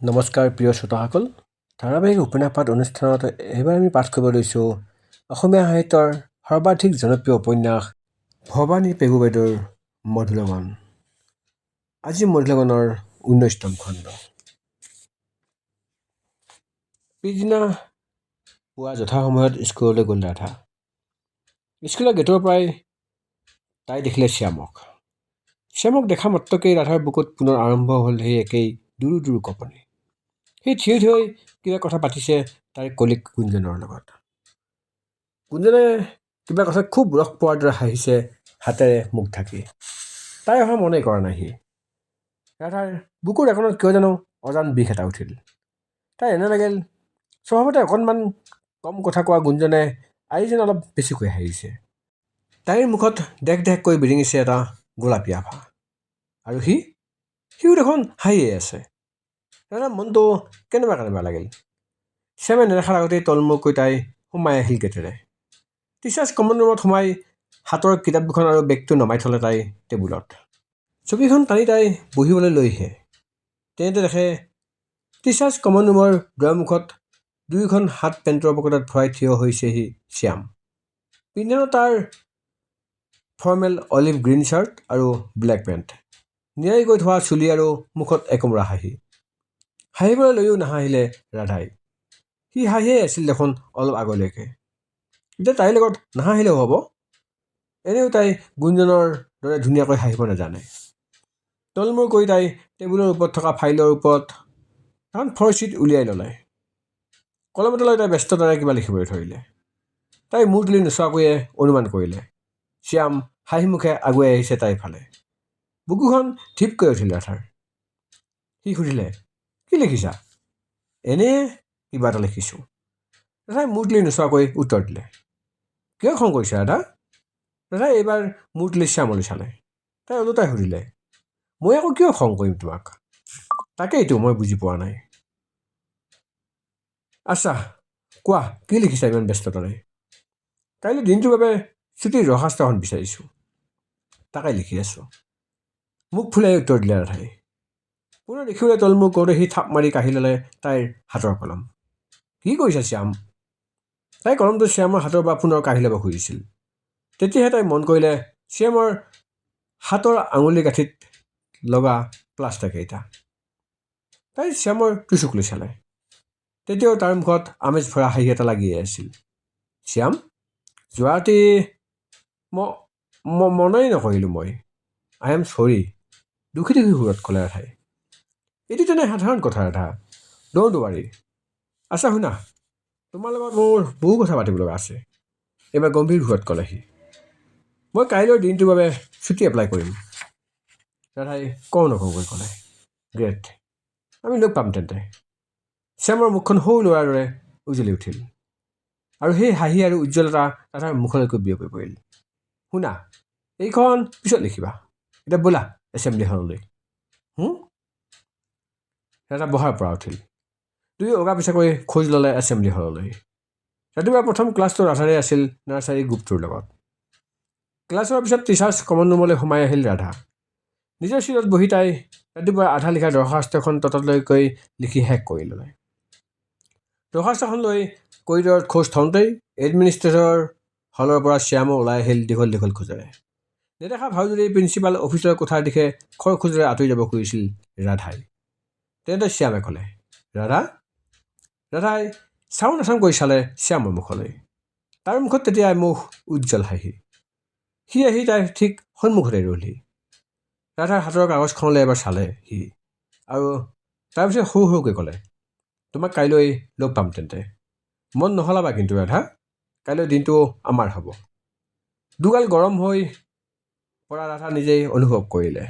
নমস্কাৰ প্ৰিয় শ্ৰোতাসকল, ধাৰাবাহিক উপন্যাস পাঠ অনুষ্ঠানত এইবাৰ আমি পাঠ কৰিব লৈছোঁ অসমীয়া সাহিত্যৰ সৰ্বাধিক জনপ্ৰিয় উপন্যাস ভৱানী পেগু বাইদেউৰ মধুৰগণ। আজি মধুৰগণৰ 19তম খণ্ড। পিছদিনা পুৱা যথাসময়ত স্কুললৈ গ'ল ৰাধা। স্কুলৰ গেটৰ পৰাই তাই দেখিলে শ্যামক দেখা মাত্ৰকেই ৰাধাৰ বুকুত পুনৰ আৰম্ভ হ'ল সেই একেই দুৰু দুৰু কঁপনি। সি থিয় থিয় কিবা কথা পাতিছে তাইৰ কলিক গুঞ্জনৰ লগত। গুঞ্জনে কিবা কথাত খুব ৰস পোৱাৰ দৰে হাঁহিছে হাতেৰে মুখ ঢাকি। তাই অহা মনেই কৰা নাই সি। ৰাধাৰ বুকুৰ একণত কিয় জানো অজান বিষ এটা উঠিল। তাই এনে লাগিল স্বভাৱতে অকণমান কম কথা কোৱা গুঞ্জনে আজি যেন অলপ বেছিকৈ হাঁহিছে। তাইৰ মুখত দেখ দেখকৈ বিৰিঙিছে এটা গোলাপী আভা। আৰু সিও দেখোন হাঁহিয়ে আছে। ৰাধাৰ মনটো কেনেবা লাগিল। শ্যামে নেদেখাৰ আগতেই তলমূৰকৈ তাই সোমাই আহিল গেটেৰে। টিচাৰ্ছ কমন ৰুমত সোমাই হাতৰ কিতাপ দুখন আৰু বেগটো নমাই থলে তাই টেবুলত। চকীখন টানি তাই বহিবলৈ লৈহে তেনেতে দেখে টিচাৰ্ছ কমন ৰুমৰ দুৱাৰমুখত দুয়োখন হাত পেণ্টৰ পকেটত ভৰাই থিয় হৈছেহি শ্যাম। পিন্ধনত তাৰ ফৰ্মেল অলিভ গ্ৰীণ শ্বাৰ্ট আৰু ব্লেক পেণ্ট, নিয়াৰিকৈ থোৱা চুলি আৰু মুখত একুমৰা হাঁহি। হাঁহিবলৈ লৈও নাহাঁহিলে ৰাধাই। সি হাঁহিয়ে আছিল দেখোন অলপ আগলৈকে। এতিয়া তাইৰ লগত নাহাঁহিলেও হ'ব। এনেও তাই গুঞ্জনৰ দৰে ধুনীয়াকৈ হাঁহিব নাজানে। তলমূৰ কৰি তাই টেবুলৰ ওপৰত থকা ফাইলৰ ওপৰত এখন ফৰচিট উলিয়াই ল'লে। কলম এটা লৈ তাই ব্যস্ততাৰে কিবা লিখিবলৈ ধৰিলে। তাই মূৰ তুলি নোচোৱাকৈয়ে অনুমান কৰিলে শ্যাম হাঁহিমুখে আগুৱাই আহিছে তাইৰ ফালে। বুকুখন ঢিপকৈ উঠিল ৰাধাৰ। সি সুধিলে, কি লিখিছা? এনেয়ে কিবা এটা লিখিছোঁ। ৰাধাই মূৰ তুলি নোচোৱাকৈ উত্তৰ দিলে। কিয় খং কৰিছে ৰাধা? ৰাধাই এইবাৰ মূৰ তুলি শ্যামলৈ চালে। তাই ওলোটাই সুধিলে, মই আকৌ কিয় খং কৰিম তোমাক? তাকেইতো মই বুজি পোৱা নাই। আচ্ছা কোৱা, কি লিখিছা ইমান ব্যস্ততাৰে? কাইলৈ দিনটোৰ বাবে ছুটিৰ দৰখাস্ত এখন বিচাৰিছোঁ। তাকে লিখি আছোঁ। মুখ ফুলাই উত্তৰ দিলে ৰাধাই। পুনৰ দেখিবলৈ তলমূৰ কৰোঁতে সি থাপ মাৰি কাঢ়ি ল'লে তাইৰ হাতৰ কলম। কি কৰিছা শ্যাম? তাই কলমটো শ্যামৰ হাতৰ পৰা পুনৰ কাঢ়ি ল'ব খুজিছিল। তেতিয়াহে তাই মন কৰিলে শ্যামৰ হাতৰ আঙুলি গাঁঠিত লগা প্লাষ্টাৰ কেইটা। তাই শ্যামৰ টুচুকলৈ চালে। তেতিয়াও তাৰ মুখত আমেজ ভৰা হাঁহি এটা লাগিয়ে আছিল। শ্যাম, যোৱা ৰাতি মনেই নকৰিলোঁ মই। আই এম চৰি, দুখী সুৰত ক'লে ৰাধাই। এইটো তেনে সাধাৰণ কথা ৰাধা, ড'ণ্ট ৱাৰি। আচ্ছা শুনা, তোমাৰ লগত মোৰ বহু কথা পাতিব লগা আছে, এইবাৰ গম্ভীৰ সুৰত ক'লে সি। মই কাইলৈৰ দিনটোৰ বাবে ছুটি এপ্লাই কৰিম। ৰাধাই কওঁ নকওঁকৈ ক'লে, গ্ৰেট, আমি লগ পাম তেন্তে। শ্যামৰ মুখখন সৰু ল'ৰাৰ দৰে উজলি উঠিল আৰু সেই হাঁহি আৰু উজ্জ্বলতা ৰাধাৰ মুখলৈকৈ বিয়পি পৰিল। শুনা, এইখন পিছত লিখিবা, এতিয়া ব'লা এছেম্বলি হললৈ। ৰাধা বহাৰ পৰা উঠিল। দুয়ো অগা পিছাকৈ খোজ ল'লে এছেম্বলি হললৈ। ৰাতিপুৱা প্ৰথম ক্লাছটো ৰাধাৰে আছিল নাৰ্চাৰী গ্ৰুপটোৰ লগত। ক্লাছৰ পিছত টিচাৰ্ছ কমন ৰুমলৈ সোমাই আহিল ৰাধা। নিজৰ চিটত বহি তাই ৰাতিপুৱা আধা লিখা দৰখাস্তখন ততলৈকৈ লিখি শেষ কৰি ল'লে। দৰখাস্তখন লৈ কৰিডৰত খোজ থওঁতেই এডমিনিষ্ট্ৰেটৰ হলৰ পৰা শ্যামো ওলাই আহিল দীঘল দীঘল খোজেৰে। নেদেখা ভাওজুৰি প্ৰিন্সিপাল অফিচৰ কোঠাৰ দিশে খৰ খোজেৰে আঁতৰি যাব খুজিছিল ৰাধাই। তেনেতে শ্যামে ক'লে, ৰাধা? ৰাধাই চাওঁ নাচাওঁকৈ চালে শ্যামৰ মুখলৈ। তাৰ মুখত তেতিয়া মুখ উজ্জ্বল হাঁহি। সি আহি তাইৰ ঠিক সন্মুখতে ৰ'লহি। ৰাধাৰ হাতৰ কাগজখনলৈ এবাৰ চালে সি আৰু তাৰপিছত সৰু সৰুকৈ ক'লে, তোমাক কাইলৈ লগ পাম তেন্তে। মন নহলাবা কিন্তু ৰাধা, কাইলৈ দিনটো আমাৰ হ'ব। দুগাল গৰম হৈ পৰা ৰাধা নিজেই অনুভৱ কৰিলে।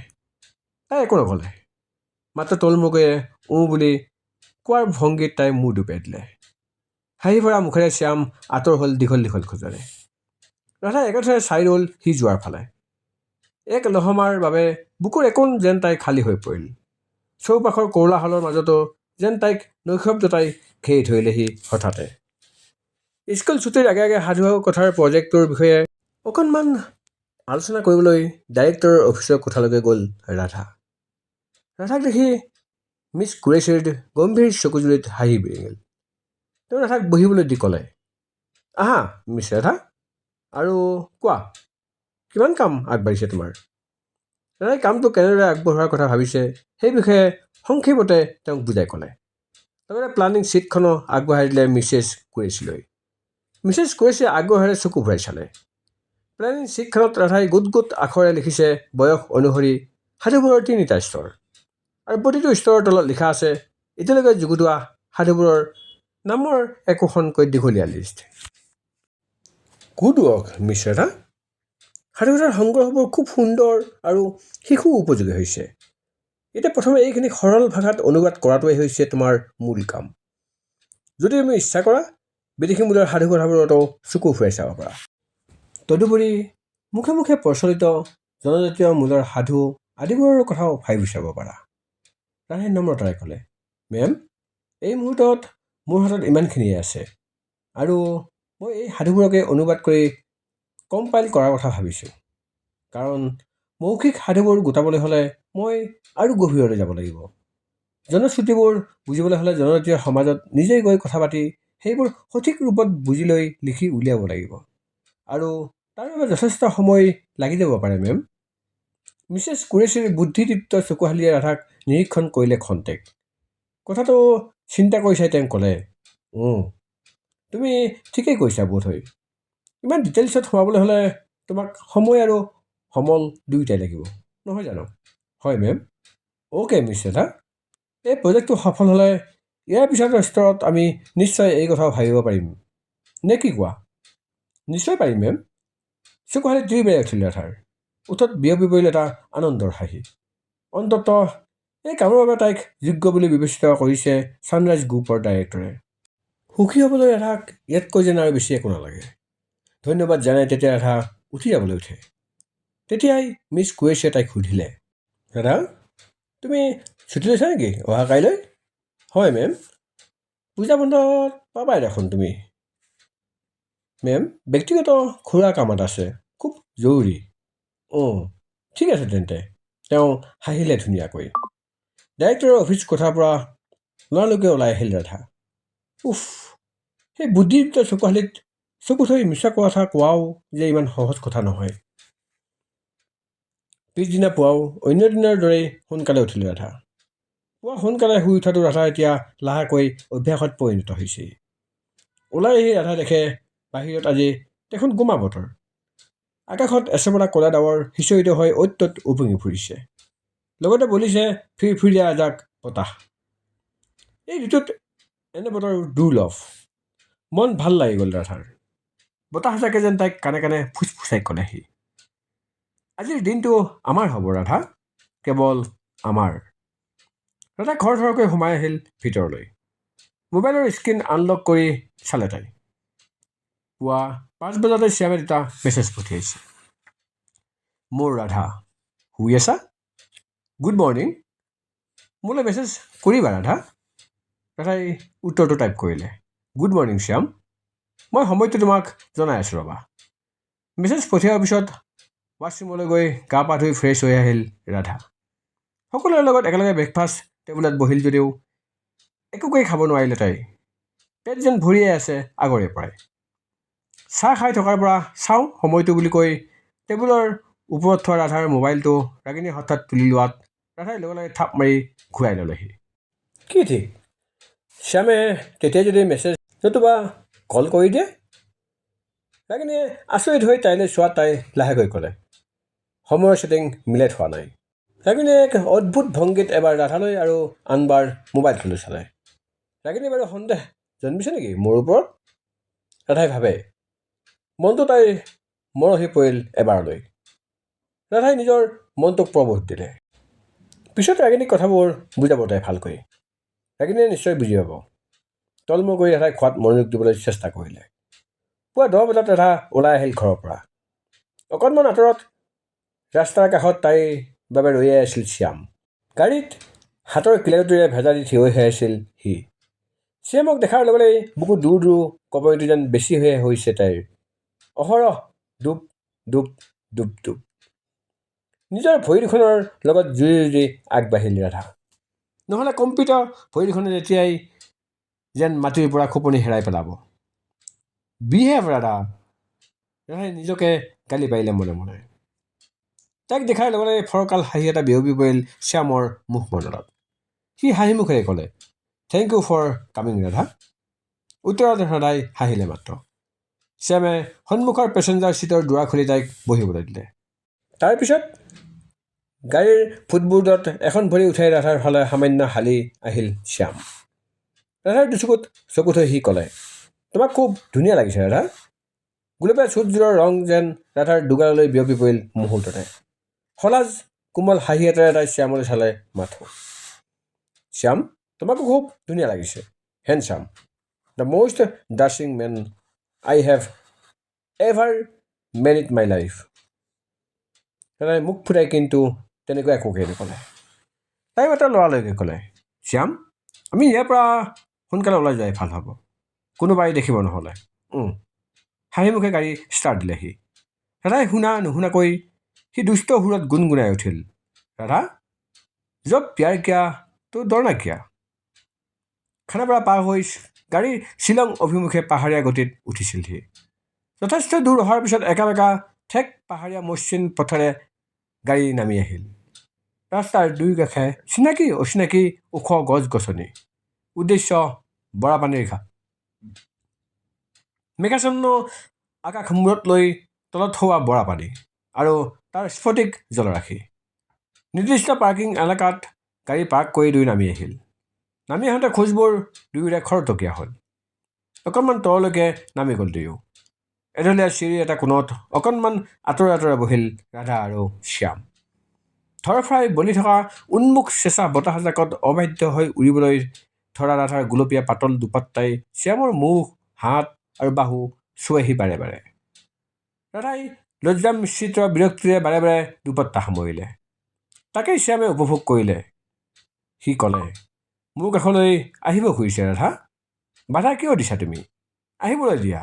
তাই একো নক'লে, মাত্ৰ তলমূৰকৈয়ে বুলি কোৱাৰ ভংগীত তাই মূৰ দুপাই দিলে। হাঁহি ভৰা মুখেৰে শ্যাম আঁতৰ হ'ল দীঘল দীঘল খোজেৰে। ৰাধা একেথৰে চাই ৰ'ল সি যোৱাৰ ফালে। এক লহমাৰ বাবে বুকুৰ একোণ যেন তাই খালী হৈ পৰিল। চৌপাশৰ কোলাহলৰ মাজতো যেন তাইক নৈশব্দতাই ঘেৰি ধৰিলেহি হঠাতে। স্কুল ছুটিৰ আগে আগে সাধু কথাৰ প্ৰজেক্টটোৰ বিষয়ে অকণমান আলোচনা কৰিবলৈ ডাইৰেক্টৰৰ অফিচৰ কোঠালৈকে গ'ল ৰাধা। ৰাধাক দেখি মিছ কুৰেশ্বীৰ গম্ভীৰ চকুজুৰিত হাঁহি বিৰিঙিল। তেওঁ ৰাধাক বহিবলৈ দি ক'লে, আহা মিছ ৰাধা, আৰু কোৱা কিমান কাম আগবাঢ়িছে তোমাৰ? ৰাধাই কামটো কেনেদৰে আগবঢ়োৱাৰ কথা ভাবিছে সেই বিষয়ে সংক্ষেপতে তেওঁক বুজাই ক'লে। লগতে প্লানিং শ্বীটখনো আগবঢ়াই দিলে মিছেছ কুৰেশ্বীলৈ। মিছেছ কুৰেশ্বীয়ে আগ্ৰহেৰে চকু ভৰাই চালে। প্লেনিং শ্বীটখনত ৰাধাই গোট গোট আখৰে লিখিছে বয়স অনুসৰি সাধুবোৰৰ 3টা স্তৰ, আৰু প্ৰতিটো স্তৰৰ তলত লিখা আছে এতিয়ালৈকে যুগুতোৱা সাধুবোৰৰ নামৰ একোখনকৈ দীঘলীয়া list. Good work miss Radha, সাধুকথাৰ সংগ্ৰহবোৰ খুব সুন্দৰ আৰু শিশু উপযোগী হৈছে। এতিয়া প্ৰথমে এইখিনি সৰল ভাষাত অনুবাদ কৰাটোৱেই হৈছে তোমাৰ মূল কাম। যদি তুমি ইচ্ছা কৰা বিদেশী মূলৰ সাধুকথাবোৰতো চকু ফুৰাই চাব পাৰা। তদুপৰি মুখে মুখে প্ৰচলিত জনজাতীয় মূলৰ সাধু আদিবোৰৰ কথাও ভাবি চাব পাৰা। ৰাধাই নম্ৰতাৰে ক'লে, মেম, এই মুহূৰ্তত মোৰ হাতত ইমানখিনিয়ে আছে, আৰু মই এই সাধুবোৰকে অনুবাদ কৰি কম্পাইল কৰাৰ কথা ভাবিছোঁ। কাৰণ মৌখিক সাধুবোৰ গোটাবলৈ হ'লে মই আৰু গভীৰলৈ যাব লাগিব। জনশ্ৰুতিবোৰ বুজিবলৈ হ'লে জনজাতীয় সমাজত নিজেই গৈ কথা পাতি সেইবোৰ সঠিক ৰূপত বুজি লৈ লিখি উলিয়াব লাগিব, আৰু তাৰ বাবে যথেষ্ট সময় লাগি যাব পাৰে মেম। মিছেছ কুৰেশ্বীৰ বুদ্ধিদীপ্ত চকুহালিয়ে ৰাধাক নিৰীক্ষণ কৰিলে খন্তেক। কথাটো চিন্তা কৰি চাই তেওঁ ক'লে, তুমি ঠিকেই কৈছা বোধহয়। ইমান ডিটেইলছত সোমাবলৈ হ'লে তোমাক সময় আৰু সমল দুয়োটাই লাগিব, নহয় জানো? হয় মেম। অ'কে মিছ ৰাধা, এই প্ৰজেক্টটো সফল হ'লে ইয়াৰ পিছৰ স্তৰত আমি নিশ্চয় এই কথাও ভাবিব পাৰিম, নে কি কোৱা? নিশ্চয় পাৰিম মেম। চকুহালি তিৰিবেলাই উঠিল ৰাধাৰ। ওঠত বিয়পি পৰিল এটা আনন্দৰ হাঁহি। অন্ততঃ এই কামৰ বাবে তাইক যোগ্য বুলি বিবেচিত কৰিছে ছানৰাইজ গ্ৰুপৰ ডাইৰেক্টৰে। সুখী হ'বলৈ ৰাধাক ইয়াতকৈ যেন আৰু বেছি একো নালাগে। ধন্যবাদ জানাই তেতিয়া ৰাধা উঠি যাবলৈ উঠে। তেতিয়াই মিছ কুৰেশ্বীয়ে তাইক সুধিলে, ৰাধা, তুমি ছুটি লৈছা নেকি অহা কাইলৈ? হয় মেম। পূজা বন্ধত পাবাই দেখোন তুমি। মেম, ব্যক্তিগত খুৰা কাম এটা আছে, খুব জৰুৰী। ঠিক আছে তেন্তে, তেওঁ হাঁহিলে ধুনীয়াকৈ। ডাইৰেক্টৰৰ অফিচ কোঠাৰ পৰা লৰালৈকে ওলাই আহিল ৰাধা। সেই বুদ্ধিদীপ্ত চকুহালিত চকু থৈ মিছা কথা কোৱাও যে ইমান সহজ কথা নহয়। পিছদিনা পুৱাও অন্য দিনৰ দৰেই সোনকালে উঠিল ৰাধা। পুৱা সোনকালে শুই উঠাটো ৰাধা এতিয়া লাহেকৈ অভ্যাসত পৰিণত হৈছে। ওলাই আহি ৰাধা দেখে বাহিৰত আজি দেখোন গোমা বতৰ। আকাশত এচপৰা ক'লা ডাৱৰ সিঁচৰিত হৈ অ'ত ত'ত উপঙি ফুৰিছে। লগতে বলিছে ফিৰফিৰীয়া এজাক বতাহ। এই ঋতুত এনে বতৰ দুৰ্লভ। মন ভাল লাগি গ'ল ৰাধাৰ। বতাহজাকে যেন তাইক কাণে কাণে ফুচফুচাই ক'লেহি, আজিৰ দিনটো আমাৰ হ'ব ৰাধা, কেৱল আমাৰ। ৰাধা খৰধৰকৈ সোমাই আহিল ভিতৰলৈ। মোবাইলৰ স্ক্ৰীণ আনলক কৰি চালে তাই। পুৱা 5 বজাতে শ্যামে এটা মেছেজ পঠিয়াইছে, মোৰ ৰাধা, শুই আছা? Good morning. মোলৈ মেছেজ কৰিবা ৰাধা? ৰাধাই উত্তৰটো টাইপ কৰিলে, গুড মৰ্ণিং শ্যাম, মই সময়টো তোমাক জনাই আছোঁ ৰ'বা। মেছেজ পঠিওৱাৰ পিছত ৱাছৰুমলৈ গৈ গা পা ধুই ফ্ৰেছ হৈ আহিল ৰাধা। সকলোৰে লগত একেলগে ব্ৰেকফাষ্ট টেবুলত বহিল যদিও একোকেই খাব নোৱাৰিলে তাই। পেট যেন ভৰিয়ে আছে আগৰে পৰাই। চাহ খাই থকাৰ পৰা চাওঁ সময়টো বুলি কৈ টেবুলৰ ওপৰত থোৱা ৰাধাৰ মোবাইলটো ৰাগিনীয়ে হঠাৎ তুলি লোৱাত ৰাধাই লগে লগে থাপ মাৰি ঘূৰাই ল'লেহি। কি ঠিক, শ্যামে তেতিয়াই যদি মেছেজ নতুবা কল কৰি দিয়ে। ৰাগিনীয়ে আচৰিত হৈ তাইলৈ চোৱাত তাই লাহেকৈ ক'লে, সময়ৰ ছেটিং মিলাই থোৱা নাই। ৰাগিনীয়ে এক অদ্ভুত ভংগীত এবাৰ ৰাধালৈ আৰু আনবাৰ মোবাইলটোলৈ চালে। ৰাগিনীয়ে বাৰু সন্দেহ জন্মিছে নেকি মোৰ ওপৰত? ৰাধাই ভাবে। মনটো তাইৰ মৰহি পৰিল এবাৰলৈ। ৰাধাই নিজৰ মনটোক প্ৰবোধ দিলে। পিছত ৰাগিনীক কথাবোৰ বুজাব তাই ভালকৈ। ৰাগিনীয়ে নিশ্চয় বুজি পাব। তলমূৰ কৰি ৰাধাই খোৱাত মনোযোগ দিবলৈ চেষ্টা কৰিলে। পুৱা 10 বজাত ৰাধা ওলাই আহিল ঘৰৰ পৰা। অকণমান আঁতৰত ৰাস্তাৰ কাষত তাইৰ বাবে ৰৈয়ে আছিল শ্যাম। গাড়ীত হাতৰ কিলাকুটিৰে ভেজা দি থিয় হৈ আছিল সি। শ্যামক দেখাৰ লগে লগেই বুকু দূৰ দূৰ কঁপনিটো যেন বেছি হৈছে তাইৰ। অহৰহ ডুব ডুব ডুব ডুব। নিজৰ ভৰি দুখনৰ লগত যুঁজি যুঁজি আগবাঢ়িল ৰাধা। নহ'লে কম্পিউটাৰ ভৰিখনে যেতিয়াই যেন মাটিৰ পৰা খোপনি হেৰাই পেলাব। বিহেভ ৰাধা, ৰাধাই নিজকে গালি পাৰিলে মনে মনে। তাইক দেখাৰ লগে লগে ফৰকাল হাঁহি এটা বিয়পি পৰিল শ্যামৰ মুখমণ্ডলত। সি হাঁহি মুখেৰে ক'লে, thank you for coming Radha. উত্তৰত ৰাধাই হাঁহিলে মাত্ৰ। শ্যামে সন্মুখৰ পেছেঞ্জাৰ ছিটৰ দুৱাৰ খুলি তাইক বহিবলৈ দিলে। তাৰপিছত গাড়ীৰ ফুটবোৰ্ডত এখন ভৰি উঠাই ৰাধাৰ ফালে সামান্য হালি আহিল শ্যাম। ৰাধাৰ দুচকুত চকু থৈ সি ক'লে, তোমাক খুব ধুনীয়া লাগিছে ৰাধা। গোলপীয়া চুটযোৰৰ ৰং যেন ৰাধাৰ দুগাললৈ বিয়পি পৰিল মুহূৰ্ততে। সলাজ কোমল হাঁহি এটাৰে তাই শ্যামলৈ চালে মাথো। শ্যাম, তোমাকো খুব ধুনীয়া লাগিছে। Handsome, the most dashing man I have ever men it my life. ৰাধাই মুখ ফুটাই কিন্তু তেনেকৈ একোকেই নক'লে। তাই মাত্ৰ ল'ৰালৈকে ক'লে, শ্যাম, আমি ইয়াৰ পৰা সোনকালে ওলাই যোৱাই ভাল হ'ব, কোনোবাই দেখিব নহ'লে। হাঁহি মুখে গাড়ী ষ্টাৰ্ট দিলে সি। ৰাধাই শুনা নুশুনাকৈ সি দুষ্ট সুৰত গুণগুণাই উঠিল, ৰাধা, জব প্যাৰ কিয়া তো ডৰনা কিয়া। খানাপাৰা পাৰ হৈ গাড়ীৰ শ্বিলং অভিমুখে পাহাৰীয়া গতিত উঠিছিল সি। যথেষ্ট দূৰ অহাৰ পিছত একা বেকা ঠেক পাহাৰীয়া মসৃণ পথেৰে গাড়ী নামি আহিল। ৰাস্তাৰ দুই কাষে চিনাকি অচিনাকি ওখ গছ গছনি। উদ্দেশ্য বৰাপানীৰ ঘাট। মেঘাচ্ছন্ন আকাশ মূৰত লৈ তলত হোৱা বৰাপানী আৰু তাৰ স্ফটিক জলৰাশি। নিৰ্দিষ্ট পাৰ্কিং এলেকাত গাড়ী পাৰ্ক কৰি দুই নামি আহিল। নামি আহোঁতে খোজবোৰ দুয়োৰে খৰতকীয়া হ'ল। অকণমান তললৈকে নামি গ'ল দুয়ো। এঢলীয়া চিৰি এটা কোণত অকণমান আঁতৰে আঁতৰে বহিল ৰাধা আৰু শ্যাম। ধৰফৰাই বলি থকা উন্মুখ চেঁচা বতাহজাকত অবাধ্য হৈ উৰিবলৈ ধৰা ৰাধাৰ গোলপীয়া পাতল দুপাত্তাই শ্যামৰ মুখ, হাত আৰু বাহু চুৱেহি বাৰে বাৰে। ৰাধাই লজ্জা মিশ্ৰিত বিৰক্তিৰে বাৰে বাৰে দুপাত্তা সামৰিলে। তাকেই শ্যামে উপভোগ কৰিলে। সি ক'লে, মোৰ কাষলৈ আহিব খুজিছে ৰাধা। বাধা কিয় দিছা তুমি? আহিবলৈ দিয়া।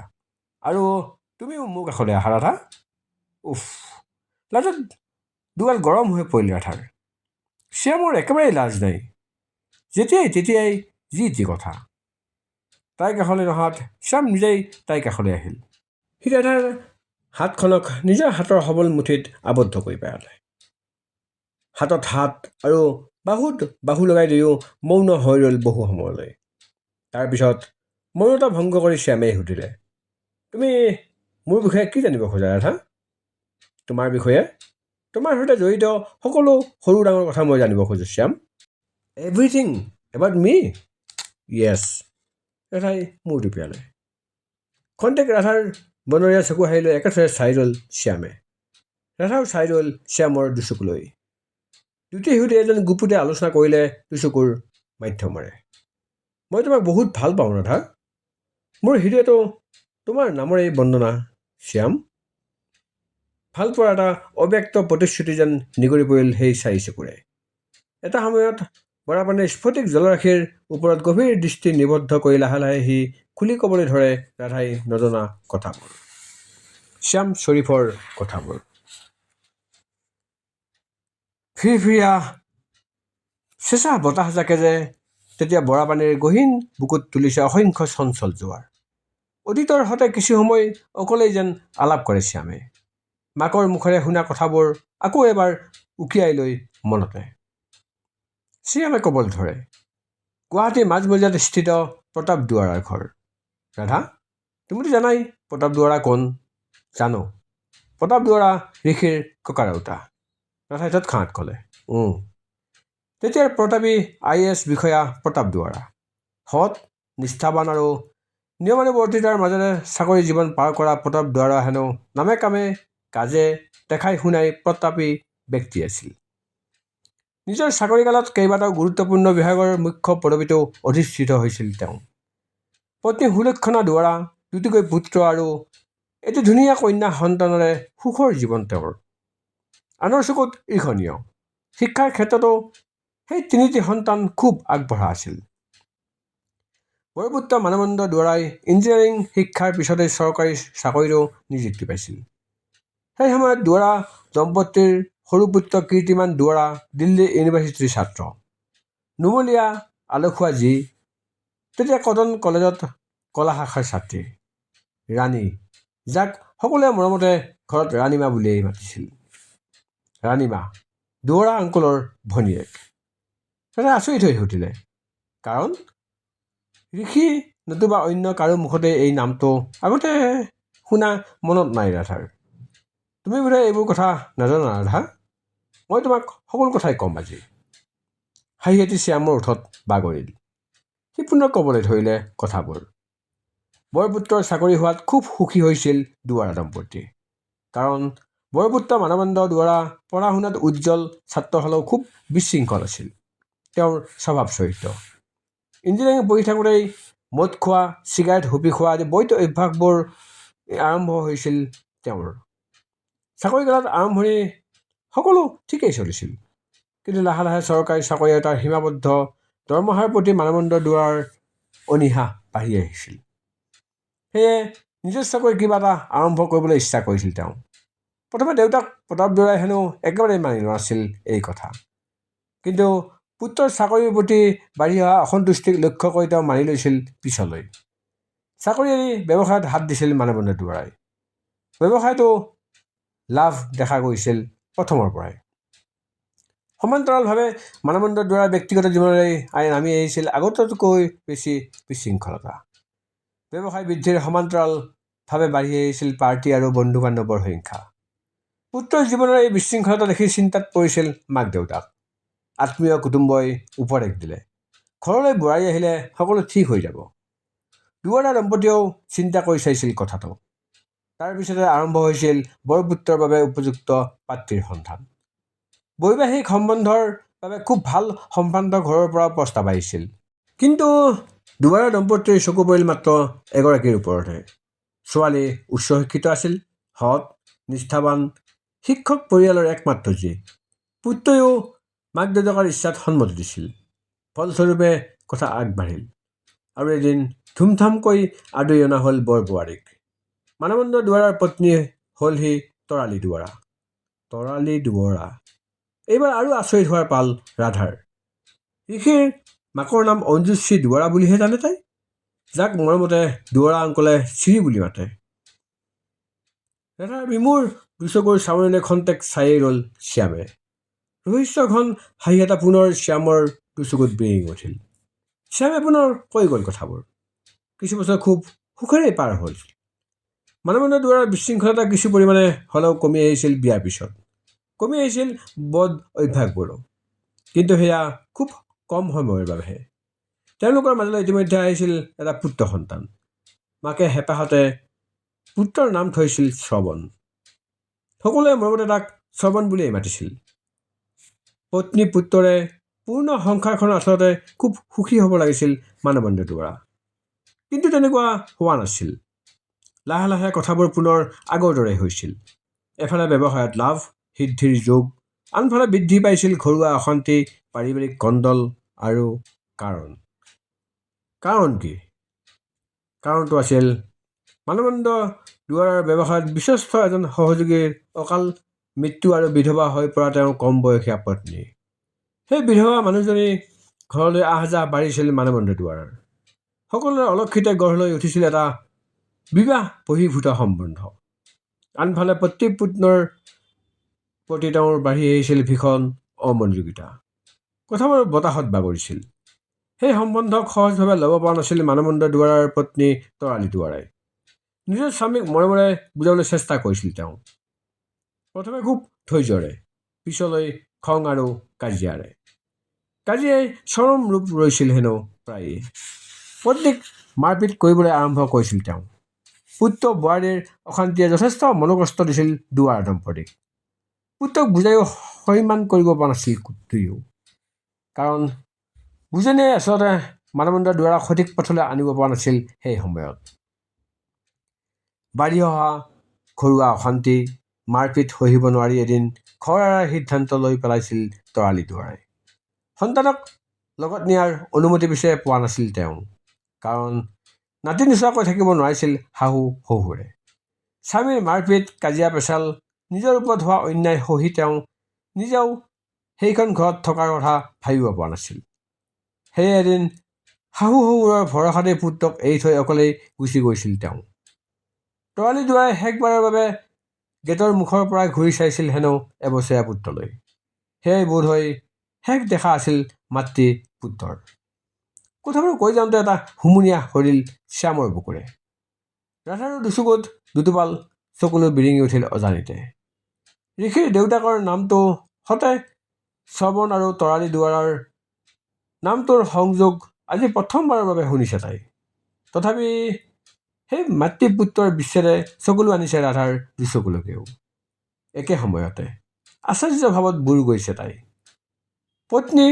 আৰু তুমিও মোৰ কাষলৈ আহা ৰাধা। উফ, লাজত দুগাল গৰম হৈ পৰিল ৰাধাৰ। শ্যামৰ একেবাৰেই লাজ নাই। যেতিয়াই তেতিয়াই যি টি কথা। তাইৰ কাষলৈ নহাত শ্যাম নিজেই তাইৰ কাষলৈ আহিল। সি ৰাধাৰ হাতখনক নিজৰ হাতৰ সবল মুঠিত আবদ্ধ কৰি পেলালে। হাতত হাত আৰু বাহুত বাহু লগাই দুয়ো মৌন হৈ ৰ'ল বহু সময়লৈ। তাৰপিছত মৌনতা ভংগ কৰি শ্যামেই সুধিলে, তুমি মোৰ বিষয়ে কি জানিব খোজা ৰাধা? তোমাৰ বিষয়ে? তোমাৰ সৈতে জড়িত সকলো সৰু ডাঙৰ কথা মই জানিব খোজোঁ শ্যাম। এভৰিথিং এবাউট মি? য়েছ। ৰাধাই মূৰ টিপিয়ালে। খন্তেক ৰাধাৰ বনৰীয়া চকু হাৰিলৈ একেথৰে চাই ৰ'ল শ্যামে। ৰাধাও চাই ৰ'ল শ্যামৰ দুচকুলৈ। দুটি সিহঁতে এজন গুপুতে আলোচনা কৰিলে দুচকুৰ মাধ্যমেৰে। মই তোমাক বহুত ভাল পাওঁ ৰাধা। মোৰ হৃদয়তো তোমাৰ নামৰেই বন্দনা শ্যাম। ভালপোৱাৰ এটা অব্যক্ত প্ৰতিশ্ৰুতি যেন নিগৰি পৰিল সেই চাৰি চকুৰে। এটা সময়ত বৰাপানীৰ স্ফটিক জলৰাশিৰ ওপৰত গভীৰ দৃষ্টি নিবদ্ধ কৰি লাহে লাহে সি খুলি ক'বলৈ ধৰে ৰাধাই নজনা কথাবোৰ, শ্যাম শ্বৰীফৰ কথাবোৰ। ফিৰফিৰীয়া চেঁচা বতাহজাকে যে তেতিয়া বৰাপানীৰ গহীন বুকুত তুলিছে অসংখ্য চঞ্চল জোৱাৰ। অতীতৰ সতে কিছু সময় অকলেই যেন আলাপ কৰে শ্যামে। মাকৰ মুখেৰে শুনা কথাবোৰ আকৌ এবাৰ উকিয়াই লৈ মনতে। শ্যামে ক'বলৈ ধৰে, গুৱাহাটীৰ মাজমজিয়াত স্থিত প্ৰতাপ দুৱাৰাৰ ঘৰ। ৰাধা, তুমিতো জানাই প্ৰতাপ দুৱাৰা কোন? জানো। প্ৰতাপ দুৱাৰা ঋষিৰ ককাৰেউতা। ৰাধাই তৎক্ষণাৎ ক'লে, তেতিয়াৰ প্ৰতাপী IAS বিষয়া প্ৰতাপ দুৱাৰা। সৎ, নিষ্ঠাৱান আৰু নিয়মানুৱৰ্তিতাৰ মাজেৰে চাকৰি জীৱন পাৰ কৰা প্ৰতাপ দুৱাৰা হেনো নামে কামে কাজে দেখাই শুনাই প্ৰতাপী ব্যক্তি আছিল। নিজৰ চাকৰিকালত কেইবাটাও গুৰুত্বপূৰ্ণ বিভাগৰ মুখ্য পদবীতো অধিষ্ঠিত হৈছিল তেওঁ। পত্নী সুলক্ষণা দুৱাৰা, দুটিকৈ পুত্ৰ আৰু এটি ধুনীয়া কন্যা সন্তানেৰে সুখৰ জীৱন তেওঁৰ। আনৰ চকুত ঈৰ্ষণীয়। শিক্ষাৰ ক্ষেত্ৰতো সেই তিনিটি সন্তান খুব আগবঢ়া আছিল। বৰপুত্ৰ মানৱন্ত দুৱাৰাই ইঞ্জিনিয়াৰিং শিক্ষাৰ পিছতে চৰকাৰী চাকৰিতো নিযুক্তি পাইছিল। সেই সময়ত দুৱাৰা দম্পতীৰ সৰু পুত্ৰ কীৰ্তিমান দুৱাৰা দিল্লী ইউনিভাৰ্চিটিৰ ছাত্ৰ। নুমলীয়া আলসুৱা যি তেতিয়া কটন কলেজত কলা শাখাৰ ছাত্ৰী ৰাণী, যাক সকলোৱে মৰমতে ঘৰত ৰাণীমা বুলিয়েই মাতিছিল। ৰাণীমা দুৱৰা আংকলৰ ভনীয়েক। তাতে আচৰিত হৈ উঠিলে, কাৰণ ঋষি নতুবা অন্য কাৰো মুখতে এই নামটো আগতে শুনা মনত নাই ৰাধাৰ। তুমি বোধে এইবোৰ কথা নাজানা ৰাধা? মই তোমাক সকলো কথাই ক'ম আজি। হাঁহি হাঁহি শ্যামৰ ওঠত বাগৰিল। সি পুনৰ ক'বলৈ ধৰিলে কথাবোৰ। বৰপুত্ৰৰ চাকৰি হোৱাত খুব সুখী হৈছিল দুৱৰা দম্পতী। কাৰণ বৰপুত্ৰ মানৱেন্দ্ৰ দুৱৰা পঢ়া শুনাত উজ্জ্বল ছাত্ৰ হ'লেও খুব বিশৃংখল আছিল তেওঁৰ স্বভাৱ চৰিত্ৰ। ইঞ্জিনিয়াৰিং পঢ়ি থাকোঁতেই মদ খোৱা, চিগাৰেট হুপি খোৱা আদি বৈধ অভ্যাসবোৰ আৰম্ভ হৈছিল তেওঁৰ। চাকৰিকালত আৰম্ভণি সকলো ঠিকেই চলিছিল, কিন্তু লাহে লাহে চৰকাৰী চাকৰি এটাৰ সীমাবদ্ধ দৰমহাৰ প্ৰতি মানৱেন্দ্ৰ দুৱৰাৰ অনীহা বাঢ়ি আহিছিল। সেয়ে নিজস্বকৈ কিবা এটা আৰম্ভ কৰিবলৈ ইচ্ছা কৰিছিল তেওঁ। প্ৰথমে দেউতাক প্ৰতাপ দুৱৰাই হেনো একেবাৰে মানি লোৱা নাছিল এই কথা, কিন্তু পুত্ৰৰ চাকৰিৰ প্ৰতি বাঢ়ি অহা অসন্তুষ্টিক লক্ষ্য কৰি তেওঁ মানি লৈছিল পিছলৈ। চাকৰি এৰি ব্যৱসায়ত হাত দিছিল মানৱেন্দ্ৰ দুৱৰাই। ব্যৱসায়টো লাভ দেখা গৈছিল প্ৰথমৰ পৰাই। সমান্তৰালভাৱে মানৱেন্দ্ৰ দুৱৰাৰ ব্যক্তিগত জীৱনলৈ নামি আহিছিল আগতকৈ বেছি বিশৃংখলতা। ব্যৱসায় বৃদ্ধিৰ সমান্তৰালভাৱে বাঢ়ি আহিছিল পাৰ্টি আৰু বন্ধু বান্ধৱৰ হিংসা। পুত্ৰৰ জীৱনৰ এই বিশৃংখলতা দেখি চিন্তাত পৰিছিল মাক দেউতাক। আত্মীয় কুটুম্বই উপদেশ দিলে, ঘৰলৈ বোৱাৰী আহিলে সকলো ঠিক হৈ যাব। দুৱৰা দম্পতীয়েও চিন্তা কৰি চাইছিল কথাটো। তাৰপিছতে আৰম্ভ হৈছিল বৰপুত্ৰৰ বাবে উপযুক্ত পাত্ৰীৰ সন্ধান। বৈবাহিক সম্বন্ধৰ বাবে খুব ভাল সম্ভ্ৰান্ত ঘৰৰ পৰা প্ৰস্তাৱ আহিছিল, কিন্তু দুৱৰা দম্পতীৰ চকু পৰিল মাত্ৰ এগৰাকীৰ ওপৰতহে। ছোৱালী উচ্চ শিক্ষিত আছিল, সৎ, নিষ্ঠাৱান, শিক্ষক পৰিয়ালৰ একমাত্ৰ জীয়েক। পুত্ৰইও মাক দেউতাকৰ ইচ্ছাত সন্মতি দিছিল। ফলস্বৰূপে কথা আগবাঢ়িল, আৰু এদিন ধুমধামকৈ আদৰি অনা হ'ল বৰ বোৱাৰীক। মানৱেন্দ্ৰ দুৱৰাৰ পত্নী হ'লহি তৰালী দুৱৰা। তৰালী দুৱৰা। এইবাৰ আৰু আচৰিত হোৱাৰ পাল ৰাধাৰ। ঋষিৰ মাকৰ নাম অঞ্জুশ্ৰী দুৱৰা বুলিহে জানে তাই, যাক মৰমতে দুৱৰা আংকলে শ্ৰী বুলি মাতে। ৰাধাৰ বিমূৰ দুচকুৰ চাৱনিলৈ খন্তেক চায়েই ৰ'ল শ্যামে। ৰহস্যঘন হাঁহি এটা পুনৰ শ্যামৰ দুচকুত বিৰিঙি উঠিল। শ্যামে পুনৰ কৈ গ'ল কথাবোৰ। কিছু বছৰ খুব সুখেৰেই পাৰ হ'ল। মানৱেন্দ্ৰ দুৱৰাৰ বিশৃংখলতা কিছু পৰিমাণে হ'লেও কমি আহিছিল বিয়াৰ পিছত। কমি আহিছিল বদ অভ্যাসবোৰো, কিন্তু সেয়া খুব কম সময়ৰ বাবেহে। তেওঁলোকৰ মাজলৈ ইতিমধ্যে আহিছিল এটা পুত্ৰ সন্তান। মাকে হেঁপাহতে পুত্ৰৰ নাম থৈছিল শ্ৰৱণ। সকলোৱে মৰমতে তাক শ্ৰৱণ বুলিয়েই মাতিছিল। পত্নী পুত্ৰৰে পূৰ্ণ সংসাৰখন আচলতে খুব সুখী হ'ব লাগিছিল মানৱেন্দ্ৰ দুৱৰা, কিন্তু তেনেকুৱা হোৱা নাছিল। লাহে লাহে কথাবোৰ পুনৰ আগৰ দৰেই হৈছিল। এফালে ব্যৱসায়ত লাভ, সিদ্ধিৰ যোগ, আনফালে বৃদ্ধি পাইছিল ঘৰুৱা অশান্তি, পাৰিবাৰিক কণ্ডল আৰু কাৰণ কি? কাৰণটো আছিল মানৱেন্দ্ৰ দুৱৰাৰ ব্যৱসায়ত বিশ্বস্ত এজন সহযোগীৰ অকাল মৃত্যু আৰু বিধৱা হৈ পৰা তেওঁৰ কম বয়সীয়া পত্নী। সেই বিধৱা মানুহজনী ঘৰলৈ আহ যাহ বাঢ়িছিল মানৱেন্দ্ৰ দুৱৰাৰ। সকলোৰে অলক্ষিতে গঢ় লৈ উঠিছিল এটা বিবাহ বহিৰ্ভূত সম্বন্ধ। আনফালে পত্নীৰ প্ৰতি তেওঁৰ বাঢ়ি আহিছিল ভীষণ অমনোযোগিতা। কথাবোৰ বতাহত বাগৰিছিল। সেই সম্বন্ধক সহজভাৱে ল'ব পৰা নাছিল মানৱেন্দ্ৰ দুৱৰাৰ পত্নী তৰালী দুৱৰাই। নিজৰ স্বামীক মৰমেৰে বুজাবলৈ চেষ্টা কৰিছিল তেওঁ। প্ৰথমে খুব ধৈৰ্যৰে, পিছলৈ খং আৰু কাজিয়াৰে। কাজিয়াই চৰম ৰূপ লৈছিল হেনো প্ৰায়ে। পত্নীক মাৰপিট কৰিবলৈ আৰম্ভ কৰিছিল তেওঁ। পুত্ৰ বোৱাৰীৰ অশান্তিয়ে যথেষ্ট মনোকষ্ট দিছিল দুৱৰা দম্পতীক। পুত্ৰক বুজাইও সন্মান কৰিব পৰা নাছিল দুয়ো, কাৰণ বুজনিয়ে আচলতে মানৱেন্দ্ৰ দুৱৰাক সঠিক পথলৈ আনিব পৰা নাছিল। সেই সময়ত বাঢ়ি অহা ঘৰুৱা অশান্তি, মাৰপিট সহিব নোৱাৰি এদিন ঘৰ এৰাৰ সিদ্ধান্ত লৈ পেলাইছিল তৰালী দুৱৰাই। সন্তানক লগত নিয়াৰ অনুমতি পিছে পোৱা নাছিল তেওঁ, কাৰণ নাতি নোচোৱাকৈ থাকিব নোৱাৰিছিল শাহু শহুৰে। স্বামীৰ মাৰপিট, কাজিয়া পেচাল, নিজৰ ওপৰত হোৱা অন্যায় সহি তেওঁ নিজেও সেইখন ঘৰত থকাৰ কথা ভাবিব পৰা নাছিল। সেয়ে এদিন শাহু শহুৰৰ ভৰসাতে পুত্ৰক এৰি থৈ অকলেই গুচি গৈছিল তেওঁ। তৰালি দুৱাৰে শেষবাৰৰ বাবে গেটৰ মুখৰ পৰাই ঘূৰি চাইছিল হেনো এবছৰীয়া পুত্ৰলৈ। সেয়াই বোধহয় শেষ দেখা আছিল মাতৃ পুত্ৰৰ। কথাবোৰ কৈ যাওঁতে এটা হুমুনিয়া সৰিল শ্যামৰ বুকুৰে। ৰাধাৰো দুচকুত দুটোপাল চকুলৈ বিৰিঙি উঠিল অজানিতে। ঋষিৰ দেউতাকৰ নামটো সতে শ্ৰৱণ আৰু তৰালি দুৱাৰৰ নামটোৰ সংযোগ আজি প্ৰথমবাৰৰ বাবে শুনিছে তাই। তথাপি সেই মাতৃপুত্ৰৰ বিচ্ছেদে চকুলো আনিছে ৰাধাৰ দুচকুলৈকেও। একে সময়তে আশ্চৰ্য ভাৱত বুৰ গৈছে তাই। পত্নী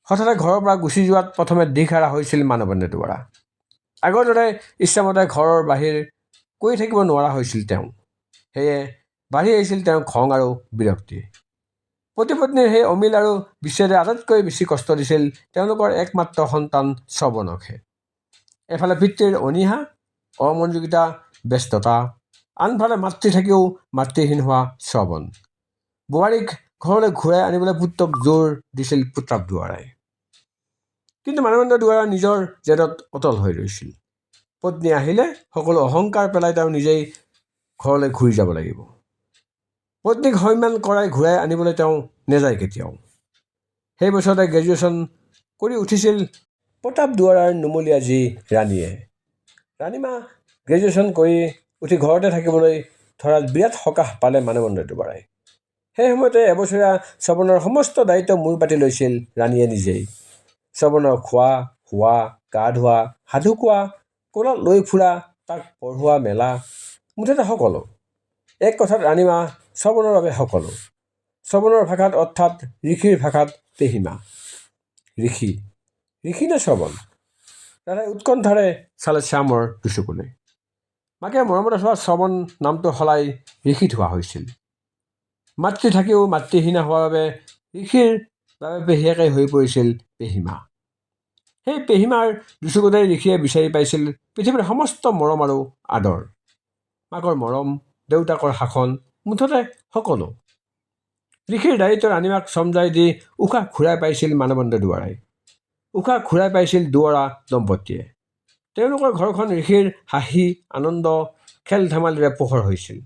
হঠাতে ঘৰৰ পৰা গুচি যোৱাত প্ৰথমে দিশহাৰা হৈছিল মানৱেন্দ্ৰ দুৱৰা। আগৰ দৰে ইচ্ছামতে ঘৰৰ বাহিৰ কৰি থাকিব নোৱাৰা হৈছিল তেওঁ। সেয়ে বাঢ়ি আহিছিল তেওঁৰ খং আৰু বিৰক্তি। পতি পত্নীৰ সেই অমিল আৰু বিচ্ছেদে আটাইতকৈ বেছি কষ্ট দিছিল তেওঁলোকৰ একমাত্ৰ সন্তান শ্ৰৱণকহে। এফালে পিতৃৰ অনীহা, অমনোযোগিতা, ব্যস্ততা, আনফালে মাতৃ থাকিও মাতৃহীন হোৱা শ্ৰৱণ। বোৱাৰীক ঘৰলৈ ঘূৰাই আনিবলৈ পুত্ৰক জোৰ দিছিল প্ৰতাপ দুৱৰাই। কিন্তু মানৱেন্দ্ৰ দুৱৰা নিজৰ জেদত অটল হৈ ৰৈছিল। পত্নী আহিলে সকলো অহংকাৰ পেলাই তেওঁ নিজেই ঘৰলৈ ঘূৰি যাব লাগিব। পত্নীক সন্মান কৰাই ঘূৰাই আনিবলৈ তেওঁ নেযায় কেতিয়াও। সেই বছৰতে গ্ৰেজুৱেশ্যন কৰি উঠিছিল প্ৰতাপ দুৱৰাৰ নুমলীয়া যি ৰাণীয়ে। ৰাণীমা গ্ৰেজুৱেশ্যন কৰি উঠি ঘৰতে থাকিবলৈ ধৰাত বিৰাট সকাহ পালে মানৱেন্দ্ৰ দুৱৰাই। সেই সময়তে এবছৰীয়া শ্ৰৱণৰ সমস্ত দায়িত্ব মূৰ পাতি লৈছিল ৰাণীয়ে নিজেই। শ্ৰৱণৰ খোৱা, শোৱা, গা ধোৱা, সাধু কোৱা, কোলাত লৈ ফুৰা, তাক পঢ়োৱা মেলা, মুঠতে সকলো। এক কথাত ৰাণীমা শ্ৰৱণৰ বাবে সকলো। শ্ৰৱণৰ ভাষাত অৰ্থাৎ ঋষিৰ ভাষাত পেহীমা। ঋষি নে শ্ৰৱণ? ৰাধাই উৎকণ্ঠাৰে চালে শ্যামৰ দুচকুলৈ। মাকে মৰমতে থোৱা শ্ৰৱণ নামটো সলাই ঋষি থোৱা হৈছিল। মাতৃ থাকিও মাতৃহীনা হোৱাৰ বাবে ঋষিৰ বাবে পেহীয়েকে হৈ পৰিছিল পেহীমা। সেই পেহীমাৰ দুচকুতেই ঋষিয়ে বিচাৰি পাইছিল পৃথিৱীৰ সমস্ত মৰম আৰু আদৰ। মাকৰ মৰম, দেউতাকৰ শাসন, মুঠতে সকলো। ঋষিৰ দায়িত্ব ৰাণীমাক চমজাই দি উশাহ ঘূৰাই পাইছিল মানৱেন্দ্ৰ দুৱৰাই। উশাহ ঘূৰাই পাইছিল দুৱৰা দম্পতীয়ে। তেওঁলোকৰ ঘৰখন ঋষিৰ হাঁহি, আনন্দ, খেল ধেমালিৰে পোহৰ হৈছিল।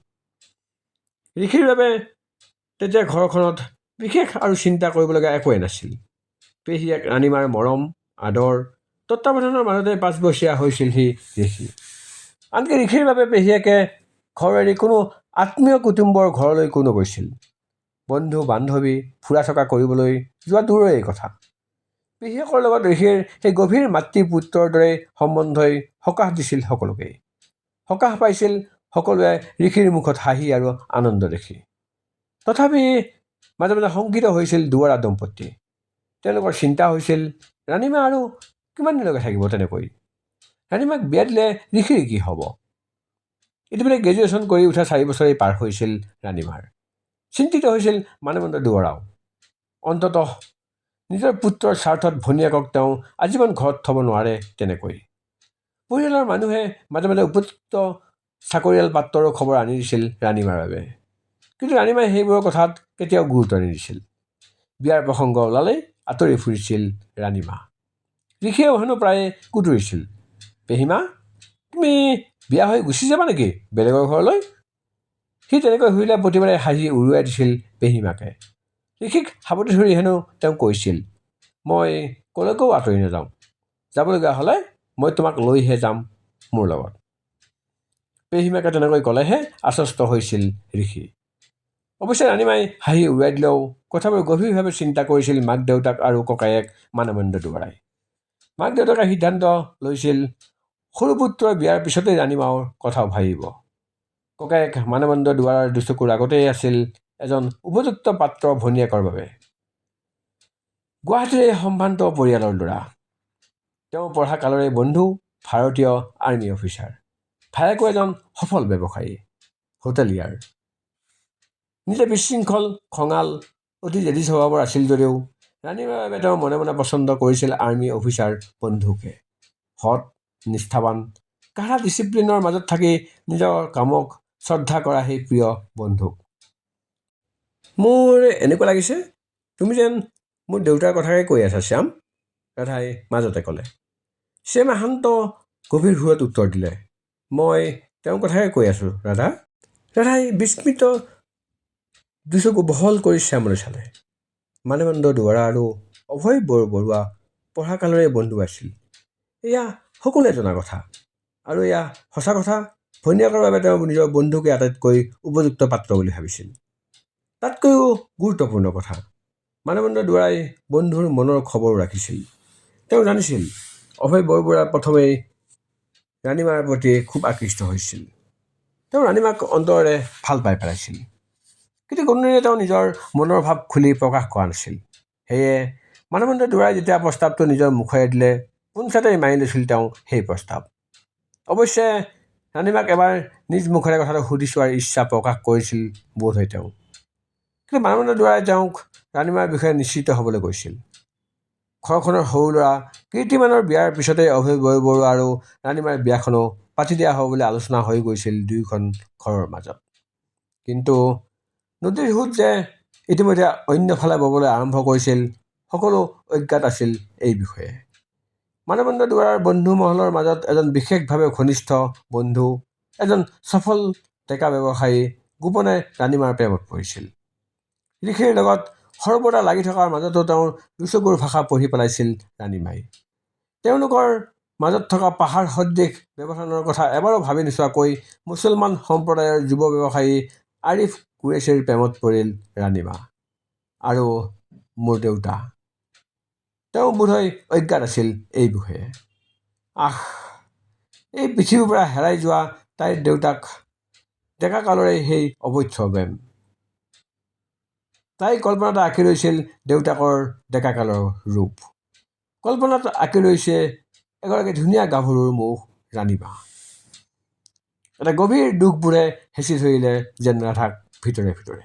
ঋষিৰ বাবে তেতিয়া ঘৰখনত বিশেষ আৰু চিন্তা কৰিবলগীয়া একোৱেই নাছিল। পেহীয়েক ৰাণীমাৰ মৰম, আদৰ, তত্বাৱধানৰ মাজতে 5 বছৰীয়া হৈছিল সি ঋষি। আনকি ঋষিৰ বাবে পেহীয়েকে ঘৰ এৰি কোনো আত্মীয় কুটুম্বৰ ঘৰলৈকো নগৈছিল। বন্ধু বান্ধৱী ফুৰা চকা কৰিবলৈ যোৱা দূৰৰে কথা। পেহীয়েকৰ লগত ঋষিৰ সেই গভীৰ মাতৃ পুত্ৰৰ দৰে সম্বন্ধই সকাহ দিছিল সকলোকেই। সকাহ পাইছিল সকলোৱে ঋষিৰ মুখত হাঁহি আৰু আনন্দ দেখি। তথাপি মাজে মাজে শংকিত হৈছিল দুৱৰা দম্পতী। তেওঁলোকৰ চিন্তা হৈছিল ৰাণীমা আৰু কিমান দিনলৈকে থাকিব তেনেকৈ। ৰাণীমাক বিয়া দিলে ঋষিৰ কি হ'ব? ইতিমধ্যে গ্ৰেজুৱেশ্যন কৰি উঠা 4 বছৰেই পাৰ হৈছিল ৰাণীমাৰ। চিন্তিত হৈছিল মানৱেন্দ্ৰ দুৱৰাও। অন্ততঃ নিজৰ পুত্ৰৰ স্বাৰ্থত ভনীয়েকক তেওঁ আজীৱন ঘৰত থ'ব নোৱাৰে তেনেকৈ। পৰিয়ালৰ মানুহে মাজে মাজে উপযুক্ত চাকৰিয়াল পাত্ৰৰো খবৰ আনি দিছিল ৰাণীমাৰ বাবে। কিন্তু ৰাণীমাই সেইবোৰৰ কথাত কেতিয়াও গুৰুত্ব নিদিছিল। বিয়াৰ প্ৰসংগ ওলালেই আঁতৰি ফুৰিছিল ৰাণীমা। ঋষিয়েও হেনো প্ৰায়ে কুটুৰিছিল, পেহীমা, তুমি বিয়া হৈ গুচি যাবা নেকি বেলেগৰ ঘৰলৈ? সি তেনেকৈ শুনিলে প্ৰতিবাৰে হাঁহি উৰুৱাই দিছিল পেহীমাকে। ঋষিক সাৱটি ধৰি হেনো তেওঁ কৈছিল, মই ক'লৈকো আঁতৰি নাযাওঁ। যাবলগীয়া হ'লে মই তোমাক লৈহে যাম মোৰ লগত। পেহীমাকে তেনেকৈ ক'লেহে আশ্বস্ত হৈছিল ঋষি। অৱশ্যে ৰাণীমাই হাঁহি উৰুৱাই দিলেও কথাবোৰ গভীৰভাৱে চিন্তা কৰিছিল মাক দেউতাক আৰু ককায়েক মানৱেন্দ্ৰ দুৱৰাই। মাক দেউতাকে সিদ্ধান্ত লৈছিল সৰু পুত্ৰৰ বিয়াৰ পিছতেই ৰাণীমাৰ কথাও ভাবিব। ককায়েক মানৱেন্দ্ৰ দুৱৰাৰ দুচকুৰ আগতেই আছিল এজন উপযুক্ত পাত্ৰ ভনীয়েকৰ বাবে। গুৱাহাটীৰ এই সম্ভ্ৰান্ত পৰিয়ালৰ ল'ৰা। তেওঁ পঢ়া কালৰে বন্ধু, ভাৰতীয় আৰ্মি অফিচাৰ। ভায়েকো এজন সফল ব্যৱসায়ী, হোটেলিয়াৰ। নিজে বিশৃংখল, খঙাল, অতি জেদী স্বভাৱৰ আছিল যদিও ৰাণীমাৰ বাবে তেওঁ মনে মনে পচন্দ কৰিছিল আৰ্মি অফিচাৰ বন্ধুকে। সৎ, নিষ্ঠাৱান, কাঢ়া ডিচিপ্লিনৰ মাজত থাকি নিজৰ কামক শ্ৰদ্ধা কৰা সেই প্ৰিয় বন্ধুক। মোৰ এনেকুৱা লাগিছে তুমি যেন মোৰ দেউতাৰ কথাকে কৈ আছা শ্যাম। ৰাধাই মাজতে ক'লে। শ্যামে শান্ত গভীৰ সুৰত উত্তৰ দিলে, মই তেওঁৰ কথাই কৈ আছোঁ ৰাধা। ৰাধাই বিস্মিত দুচকু বহল কৰি শ্যামলৈ চালে। মানৱেন্দ্ৰ দুৱৰা আৰু অভয় বৰুৱা পঢ়া কালৰে বন্ধু আছিল। এয়া সকলোৱে জনা কথা, আৰু এয়া সঁচা কথা। ভনীয়েকৰ বাবে তেওঁ নিজৰ বন্ধুকে আটাইতকৈ উপযুক্ত পাত্ৰ বুলি ভাবিছিল। তাতকৈও গুৰুত্বপূৰ্ণ কথা, মানৱেন্দ্ৰ দুৱৰাই বন্ধুৰ মনৰ খবৰো ৰাখিছিল। তেওঁ জানিছিল অভয় বৰবৰুৱা প্ৰথমেই ৰাণীমাৰ প্ৰতি খুব আকৃষ্ট হৈছিল। তেওঁ ৰাণীমাক অন্তৰেৰে ভাল পাই পেলাইছিল, কিন্তু কোনোদিনে তেওঁ নিজৰ মনৰ ভাৱ খুলি প্ৰকাশ কৰা নাছিল। সেয়ে মানৱেন্দ্ৰ দুৱৰাই যেতিয়া প্ৰস্তাৱটো নিজৰ মুখেৰে দিলে, পোনছাটেই মানি লৈছিল তেওঁ সেই প্ৰস্তাৱ। অৱশ্যে ৰাণীমাক এবাৰ নিজ মুখেৰে কথাটো সুধি চোৱাৰ ইচ্ছা প্ৰকাশ কৰিছিল বোধহয় তেওঁ। কিন্তু মানৱেন্দ্ৰ দুৱৰাই তেওঁক ৰাণীমাৰ বিষয়ে নিশ্চিত হ'বলৈ কৈছিল। ঘৰখনৰ সৰু ল'ৰা কীৰ্তিমানৰ বিয়াৰ পিছতেই অভয় বৰুৱা আৰু ৰাণীমাৰ বিয়াখনো পাতি দিয়া হ'ব বুলি আলোচনা হৈ গৈছিল দুয়োখন ঘৰৰ মাজত। কিন্তু নদীৰ সোঁত যে ইতিমধ্যে অন্যফালে ববলৈ আৰম্ভ কৰিছিল, সকলো অজ্ঞাত আছিল এই বিষয়ে। মানৱেন্দ্ৰ দুৱৰাৰ বন্ধু মহলৰ মাজত এজন বিশেষভাৱে ঘনিষ্ঠ বন্ধু, এজন সফল ডেকা ব্যৱসায়ী গোপনে ৰাণীমাৰ প্ৰেমত পৰিছিল। ঋষিৰ লগত সৰ্বদা লাগি থকাৰ মাজতো তেওঁৰ দুচকুৰ ভাষা পঢ়ি পেলাইছিল ৰাণীমাই। তেওঁলোকৰ মাজত থকা পাহাৰ সদৃশ ব্যৱধানৰ কথা এবাৰো ভাবি নোচোৱাকৈ মুছলমান সম্প্ৰদায়ৰ যুৱ ব্যৱসায়ী আৰিফ কুৰেশ্বীৰ প্ৰেমত পৰিল ৰাণীমা। আৰু মোৰ দেউতা, তেওঁ বোধহয় অজ্ঞাত আছিল এই বিষয়ে। এই পৃথিৱীৰ পৰা হেৰাই যোৱা তাইৰ দেউতাক ডেকা কালৰে সেই অবৈধ প্ৰেম। তাই কল্পনাত আঁকি লৈছিল দেউতাকৰ ডেকাকালৰ ৰূপ। কল্পনাত আঁকি লৈছে এগৰাকী ধুনীয়া গাভৰুৰ মুখ ৰাণীমা। এটা গভীৰ দুখবোৰে হেঁচি ধৰিলে যেন ৰাধাক ভিতৰে ভিতৰে।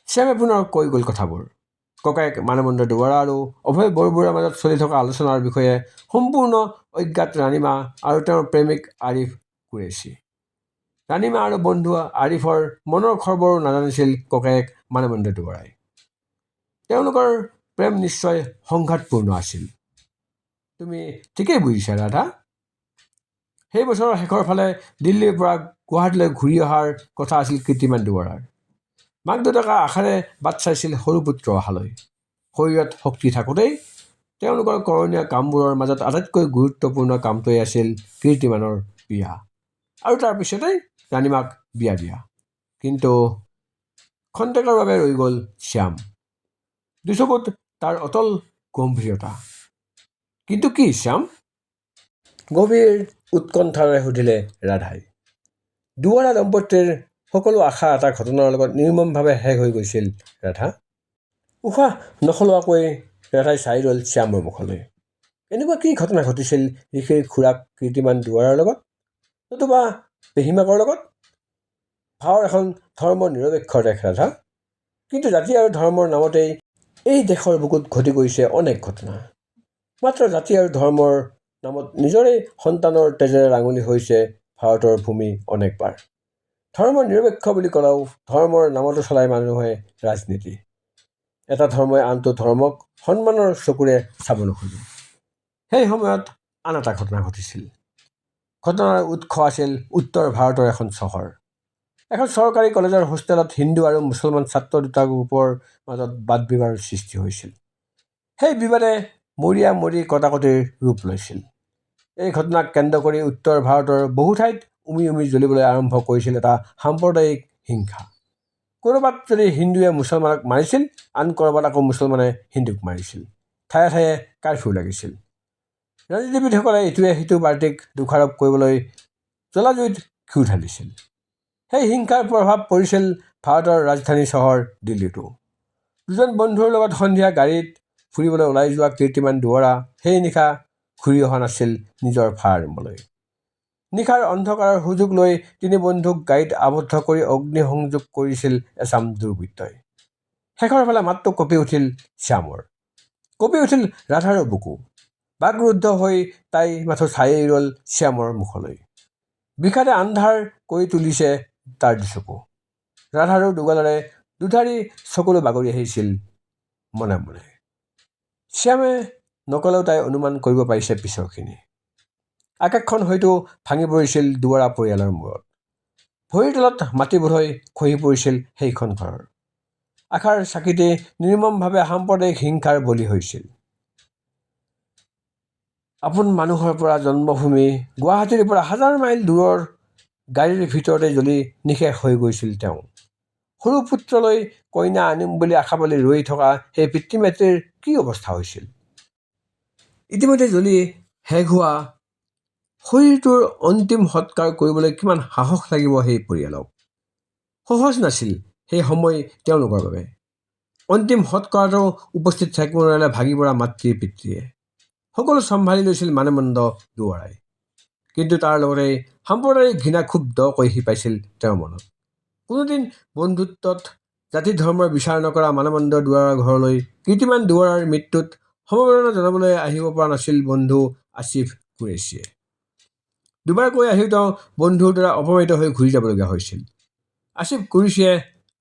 শ্যামে পুনৰ কৈ গ'ল কথাবোৰ। ককায়েক মানৱেন্দ্ৰ দুৱৰা আৰু অভয় বৰবৰুৱাৰ মাজত চলি থকা আলোচনাৰ বিষয়ে সম্পূৰ্ণ অজ্ঞাত ৰাণীমা আৰু তেওঁৰ প্ৰেমিক আৰিফ কুৰেশ্বী। ৰাণীমা আৰু বন্ধু আৰিফৰ মনৰ খবৰো নাজানিছিল ককায়েক মানৱেন্দ্ৰ দুৱৰাই। তেওঁলোকৰ প্ৰেম নিশ্চয় সংঘাতপূৰ্ণ আছিল। তুমি ঠিকেই বুজিছা ৰাধা। সেই বছৰৰ শেষৰ ফালে দিল্লীৰ পৰা গুৱাহাটীলৈ ঘূৰি অহাৰ কথা আছিল কীৰ্তিমান দুৱৰাৰ। মাক দেউতাকে আশাৰে বাট চাইছিল সৰু পুত্ৰ অহালৈ। শৰীৰত শক্তি থাকোঁতেই তেওঁলোকৰ কৰণীয় কামবোৰৰ মাজত আটাইতকৈ গুৰুত্বপূৰ্ণ কামটোৱেই আছিল কীৰ্তিমানৰ বিয়া, আৰু তাৰ পিছতেই ৰাণীমাক বিয়া দিয়া। কিন্তু খন্তেকৰ বাবে ৰৈ গ'ল শ্যাম। দুচকুত তাৰ অতল গম্ভীৰতা। কিন্তু কি শ্যাম? গভীৰ উৎকণ্ঠাৰে সুধিলে ৰাধাই। দুৱৰা দম্পতীৰ সকলো আশা এটা ঘটনাৰ লগত নিৰ্মমভাৱে শেষ হৈ গৈছিল ৰাধা। উশাহ নসলোৱাকৈ ৰাধাই চাই ৰ'ল শ্যামৰ মুখলৈ। এনেকুৱা কি ঘটনা ঘটিছিল ঋষিৰ খুৰাক কীৰ্তিমান দুৱৰাৰ লগত, নতুবা পেহীমাকৰ লগত? ভাৰত এখন ধৰ্ম নিৰপেক্ষ দেশ ৰাধা, কিন্তু জাতি আৰু ধৰ্মৰ নামতেই এই দেশৰ বুকুত ঘটি গৈছে অনেক ঘটনা। মাত্ৰ জাতি আৰু ধৰ্মৰ নামত নিজৰে সন্তানৰ তেজেৰে ৰাঙলী হৈছে ভাৰতৰ ভূমি অনেকবাৰ। ধৰ্ম নিৰপেক্ষ বুলি ক'লেও ধৰ্মৰ নামতো চলায় মানুহে ৰাজনীতি। এটা ধৰ্মই আনটো ধৰ্মক সন্মানৰ চকুৰে চাব নোখোজে। সেই সময়ত আন এটা ঘটনা ঘটিছিল। ঘটনাৰ উৎস আছিল উত্তৰ ভাৰতৰ এখন চহৰ। এখন চৰকাৰী কলেজৰ হোষ্টেলত হিন্দু আৰু মুছলমান ছাত্ৰ দুটা গ্ৰুপৰ মাজত বাদ বিবাদৰ সৃষ্টি হৈছিল। সেই বিবাদে মৰি কটাকটিৰ ৰূপ লৈছিল। এই ঘটনাক কেন্দ্ৰ কৰি উত্তৰ ভাৰতৰ বহু ঠাইত উমি উমি জ্বলিবলৈ আৰম্ভ কৰিছিল এটা সাম্প্ৰদায়িক হিংসা। ক'ৰবাত যদি হিন্দুৱে মুছলমানক মাৰিছিল, আন ক'ৰবাত আকৌ মুছলমানে হিন্দুক মাৰিছিল। ঠায়ে ঠায়ে কাৰফিউ লাগিছিল। ৰাজনীতিবিদসকলে ইটোৱে সিটো পাৰ্টিক দোষাৰোপ কৰিবলৈ জ্বলাজুইত ঘিউ ঢালিছিল। সেই হিংসাৰ প্ৰভাৱ পৰিছিল ভাৰতৰ ৰাজধানী চহৰ দিল্লীতো। দুজন বন্ধুৰ লগত সন্ধিয়া গাড়ীত ফুৰিবলৈ ওলাই যোৱা কীৰ্তিমান দুৱৰা সেই নিশা ঘূৰি অহা নাছিল নিজৰ ভাড়া ৰুমলৈ। নিশাৰ অন্ধকাৰৰ সুযোগ লৈ তিনি বন্ধুক গাড়ীত আবদ্ধ কৰি অগ্নিসংযোগ কৰিছিল এচাম দুৰ্বৃত্তই। শেষৰ ফালে মাতটো কঁপি উঠিল শ্যামৰ। কঁপি উঠিল ৰাধাৰো বুকু। বাকৰুদ্ধ হৈ তাই মাথো চায়েই ৰ'ল শ্যামৰ মুখলৈ। বিষাদে আন্ধাৰ কৰি তুলিছে তাৰ দুচকু। ৰাধাৰো দুগালৰে দুধাৰি চকুলো বাগৰি আহিছিল মনে মনে। শ্যামে নকলেও তাই অনুমান কৰিব পাৰিছে পিছৰখিনি। আকাশখন হয়তো ভাঙি পৰিছিল দুৱৰা পৰিয়ালৰ মূৰত। ভৰিৰ তলত মাটি বোধহয় খহি পৰিছিল সেইখন ঘৰৰ। আশাৰ চাকিতে নিৰ্মমভাৱে সাম্প্ৰদায়িক হিংসাৰ বলি হৈছিল। আপোন মানুহৰ পৰা জন্মভূমি গুৱাহাটীৰ পৰা হাজাৰ মাইল দূৰৰ গাড়ীৰ ভিতৰতে জ্বলি নিশেষ হৈ গৈছিল তেওঁ। সৰু পুত্ৰলৈ কইনা আনিম বুলি আশা পালি ৰৈ থকা সেই পিতৃ মাতৃৰ কি অৱস্থা হৈছিল। ইতিমধ্যে জ্বলি শেষ হোৱা শৰীৰটোৰ অন্তিম সৎকাৰ কৰিবলৈ কিমান সাহস লাগিব সেই পৰিয়ালক। সহজ নাছিল সেই সময় তেওঁলোকৰ বাবে। অন্তিম সৎকাৰতো উপস্থিত থাকিব নোৱাৰিলে ভাগি পৰা মাতৃ পিতৃয়ে। সকলো চম্ভালি লৈছিল মানৱেন্দ্ৰ দুৱৰাই। কিন্তু তাৰ লগতে সাম্প্ৰদায়িক ঘৃণা খুব দকৈ শিপাইছিল তেওঁৰ মনত। কোনোদিন বন্ধুত্বত জাতি ধৰ্মৰ বিচাৰ নকৰা মানৱেন্দ্ৰ দুৱৰাৰ ঘৰলৈ কীৰ্তিমান দুৱৰাৰ মৃত্যুত সমবেদনা জনাবলৈ আহিব পৰা নাছিল বন্ধু আছিফ কুৰেশ্বীয়ে। দুবাৰকৈ আহিও তেওঁ বন্ধুৰ দ্বাৰা অপমানিত হৈ ঘূৰি যাবলগীয়া হৈছিল। আছিফ কুৰেশ্বীয়ে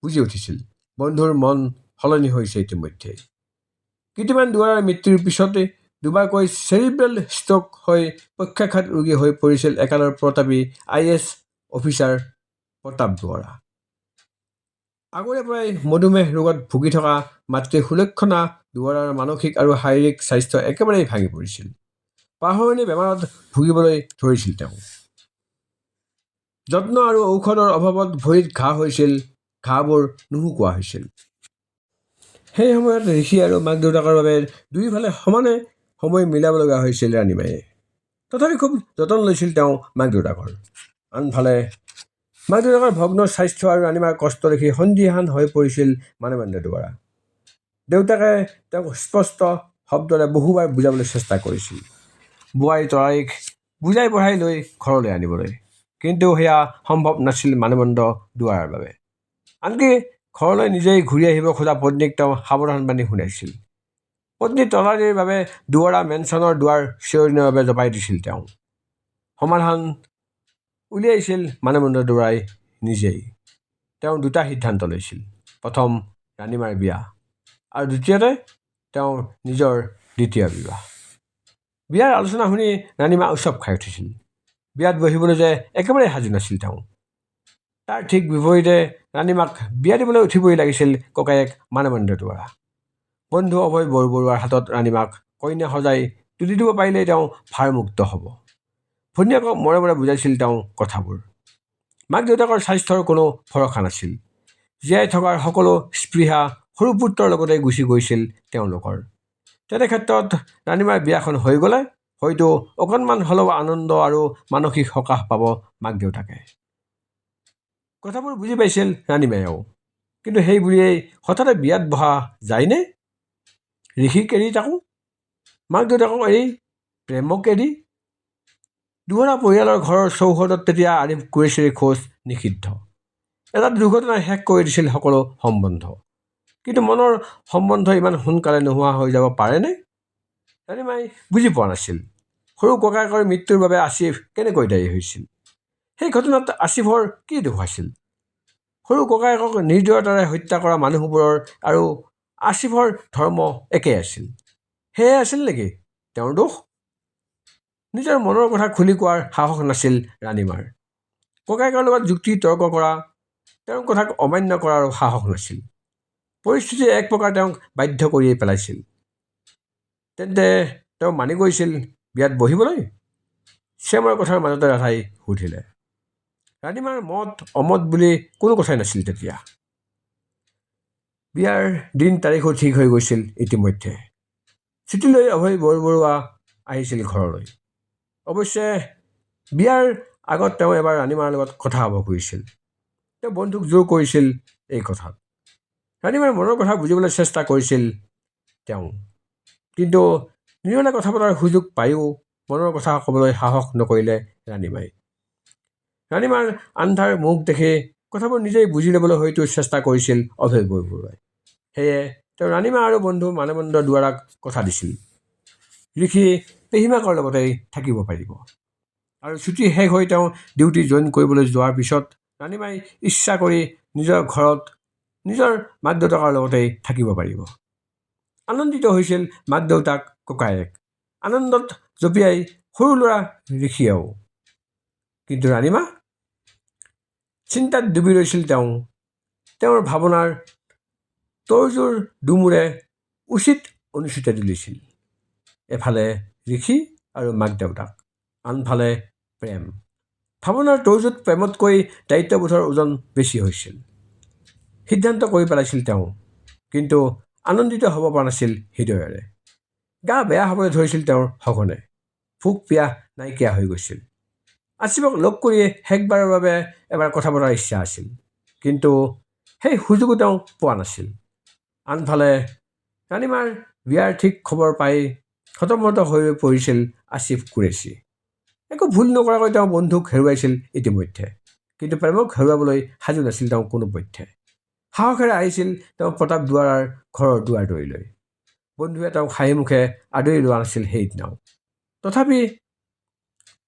বুজি উঠিছিল বন্ধুৰ মন সলনি হৈছে ইতিমধ্যে। কীৰ্তিমান দুৱৰাৰ মৃত্যুৰ পিছতে দুবাৰকৈ চেৰিব্ৰেল ষ্ট্ৰোক হৈ পক্ষাঘাত ৰোগী হৈ পৰিছিল একালৰ প্ৰতাপী IAS অফিচাৰ প্ৰতাপ দুৱৰা। আগৰে পৰাই মধুমেহ ৰোগত ভুগি থকা মাতৃ সুলক্ষণা দুৱৰাৰ মানসিক আৰু শাৰীৰিক স্বাস্থ্য একেবাৰেই ভাঙি পৰিছিল। পাহৰণি বেমাৰত ভুগিবলৈ ধৰিছিল তেওঁ। যত্ন আৰু ঔষধৰ অভাৱত ভৰিত ঘাঁ হৈছিল, ঘাঁবোৰ নুশুকোৱা হৈছিল। সেই সময়ত ঋষি আৰু মাক দেউতাকৰ বাবে দুয়োফালে সমানে সময় মিলাব লগা হৈছিল ৰাণীমায়ে। তথাপি খুব যতন লৈছিল তেওঁ মাক দেউতাকৰ। আনফালে মাক দেউতাকৰ ভগ্ন স্বাস্থ্য আৰু ৰাণীমাৰ কষ্ট দেখি সন্দিহান হৈ পৰিছিল মানৱেন্দ্ৰ দুৱৰা। দেউতাকে তেওঁক স্পষ্ট শব্দৰে বহুবাৰ বুজাবলৈ চেষ্টা কৰিছিল বোৱাৰী তৰাইক বুজাই বঢ়াই লৈ ঘৰলৈ আনিবলৈ। কিন্তু সেয়া সম্ভৱ নাছিল মানৱেন্দ্ৰ দুৱৰাৰ বাবে। আনকি ঘৰলৈ নিজেই ঘূৰি আহিব খোজা পত্নীক তেওঁ সাৱধানবাণী শুনাইছিল। পত্নী তলাৰীৰ বাবে দুৱৰা মেনচনৰ দুৱাৰ চিৰদিনৰ বাবে জপাই দিছিল তেওঁ। সমাধান উলিয়াইছিল মানৱেন্দ্ৰ দুৱৰাই নিজেই। তেওঁ দুটা সিদ্ধান্ত লৈছিল। প্ৰথম ৰাণীমাৰ বিয়া আৰু দ্বিতীয়তে তেওঁৰ নিজৰ দ্বিতীয় বিবাহ। বিয়াৰ আলোচনা শুনি ৰাণীমা উৎসৱ খাই উঠিছিল। বিয়াত বহিবলৈ যে একেবাৰে সাজু নাছিল তেওঁ। তাৰ ঠিক বিপৰীতে ৰাণীমাক বিয়া দিবলৈ উঠিবই লাগিছিল ককায়েক মানৱেন্দ্ৰ দুৱৰা। বন্ধু অভয় বৰবৰুৱাৰ হাতত ৰাণীমাক কইনা সজাই তুলি দিব পাৰিলেই তেওঁ ভাৰমুক্ত হ'ব। ভনীয়েকক মৰমেৰে বুজাইছিল তেওঁ কথাবোৰ। মাক দেউতাকৰ স্বাস্থ্যৰ কোনো ভৰসা নাছিল। জীয়াই থকাৰ সকলো স্পৃহা সৰু পুত্ৰৰ লগতে গুচি গৈছিল তেওঁলোকৰ। তেনে ক্ষেত্ৰত ৰাণীমাৰ বিয়াখন হৈ গ'লে হয়তো অকণমান হ'লেও আনন্দ আৰু মানসিক সকাহ পাব মাক দেউতাকে। কথাবোৰ বুজি পাইছিল ৰাণীমায়েও। কিন্তু সেই বুলিয়েই হঠাতে বিয়াত বহা যায়নে? ঋষিক এৰি তাকো মাক দেউতাকক এৰি, প্ৰেমক এৰি। দুৱৰা পৰিয়ালৰ ঘৰৰ চৌহদত তেতিয়া আছিফ কুৰেশ্বীৰ খোজ নিষিদ্ধ। এটা দুৰ্ঘটনাই শেষ কৰি দিছিল সকলো সম্বন্ধ। কিন্তু মনৰ সম্বন্ধ ইমান সোনকালে নোহোৱা হৈ যাব পাৰেনে? ৰাণীমাই বুজি পোৱা নাছিল সৰু ককায়েকৰ মৃত্যুৰ বাবে আছিফ কেনেকৈ দায়ী হৈছিল। সেই ঘটনাত আছিফৰ কি দোষ আছিল? সৰু ককায়েকক নিৰ্দয়তাৰে হত্যা কৰা মানুহবোৰৰ আৰু আছিফৰ ধৰ্ম একেই আছিল। সেয়াই আছিল নেকি তেওঁৰ দোষ? নিজৰ মনৰ কথা খুলি কোৱাৰ সাহস নাছিল ৰাণীমাৰ। ককায়েকৰ লগত যুক্তি তৰ্ক কৰা, তেওঁৰ কথাক অমান্য কৰাৰো সাহস নাছিল। পৰিস্থিতিয়ে এক প্ৰকাৰ তেওঁক বাধ্য কৰিয়েই পেলাইছিল। তেন্তে তেওঁ মানি গৈছিল বিয়াত বহিবলৈ? শ্যামৰ কথাৰ মাজতে ৰাধাই সুধিলে। ৰাণীমাৰ মত অমত বুলি কোনো কথাই নাছিল তেতিয়া। বিয়াৰ দিন তাৰিখো ঠিক হৈ গৈছিল ইতিমধ্যে। চিঠি লৈ অভয় বৰবৰুৱা আহিছিল ঘৰলৈ। অৱশ্যে বিয়াৰ আগত তেওঁ এবাৰ ৰাণীমাৰ লগত কথা হ'ব খুজিছিল। তেওঁ বন্ধুক জোৰ কৰিছিল এই কথাত। ৰাণীমাৰ মনৰ কথা বুজিবলৈ চেষ্টা কৰিছিল তেওঁ। কিন্তু নিৰলে কথা পতাৰ সুযোগ পায়ো মনৰ কথা ক'বলৈ সাহস নকৰিলে ৰাণীমাই। ৰাণীমাৰ আন্ধাৰ মুখ দেখি কথাবোৰ নিজেই বুজি ল'বলৈ হয়তো চেষ্টা কৰিছিল অভয় বৰবৰুৱাই। সেয়ে তেওঁ ৰাণীমা আৰু বন্ধু মানৱেন্দ্ৰ দুৱৰাক কথা দিছিল ঋষি পেহীমাকৰ লগতেই থাকিব পাৰিব। আৰু ছুটি শেষ হৈ তেওঁ ডিউটি জইন কৰিবলৈ যোৱাৰ পিছত ৰাণীমাই ইচ্ছা কৰি নিজৰ ঘৰত নিজৰ মাক দেউতাকৰ লগতেই থাকিব পাৰিব। আনন্দিত হৈছিল মাক দেউতাক ককায়েক, আনন্দত জঁপিয়াই সৰু ল'ৰা ঋষিয়েও। কিন্তু ৰাণীমা চিন্তাত ডুবি ৰৈছিল তেওঁ। তেওঁৰ ভাৱনাৰ তৰ্জোৰ দুমোৰে উচিত অনুচিতে তুলিছিল। এফালে ঋষি আৰু মাক দেউতাক, আনফালে প্ৰেম। ভাৱনাৰ তৰ্জোত প্ৰেমতকৈ দায়িত্ববোধৰ ওজন বেছি হৈছিল। সিদ্ধান্ত কৰি পেলাইছিল তেওঁ, কিন্তু আনন্দিত হ'ব পৰা নাছিল হৃদয়েৰে। গা বেয়া হ'বলৈ ধৰিছিল তেওঁৰ সঘনে। ভোক পিয়াহ নাইকিয়া হৈ গৈছিল। আছিফক লগ কৰি শেষবাৰৰ বাবে এবাৰ কথা পতাৰ ইচ্ছা আছিল, কিন্তু সেই সুযোগো তেওঁ পোৱা নাছিল। আনফালে ৰাণীমাৰ বিয়াৰ ঠিক খবৰ পাই হতমত হৈ পৰিছিল আসিফ কুৰেশ্বি। একো ভুল নকৰাকৈ তেওঁ বন্ধুক হেৰুৱাইছিল ইতিমধ্যে, কিন্তু প্ৰেমক হেৰুৱাবলৈ সাজু নাছিল তেওঁ কোনোপধ্যে। সাহসেৰে আহিছিল তেওঁ প্ৰতাপ দুৱাৰাৰ ঘৰৰ দুৱাৰ দলিলৈ। বন্ধুৱে তেওঁক হাঁহি মুখে আদৰি লোৱা নাছিল সেইদিনাও। তথাপি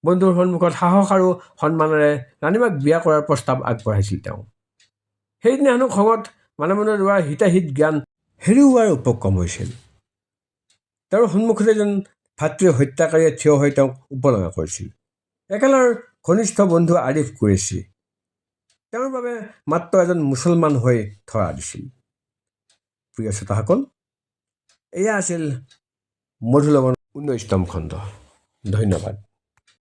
বন্ধুৰ সন্মুখত সাহস আৰু সন্মানেৰে ৰাণীমাক বিয়া কৰাৰ প্ৰস্তাৱ আগবঢ়াইছিল তেওঁ। সেইদিনা হেনো খঙত মনে মনে লোৱা হিতাহিত জ্ঞান হেৰুওৱাৰ উপক্ৰম হৈছিল। তেওঁৰ সন্মুখতে যেন ভাতৃ হত্যাকাৰীয়ে থিয় হৈ তেওঁক উপলঙা কৰিছিল। একেলৰ ঘনিষ্ঠ বন্ধু আৰিফ কুৰেশ্বি তেওঁৰ বাবে মাত্ৰ এজন মুছলমান হৈ ধৰা দিছিল। প্ৰিয় শ্ৰোতাসকল, এয়া আছিল মধুলৱন 19তম খণ্ড। ধন্যবাদ।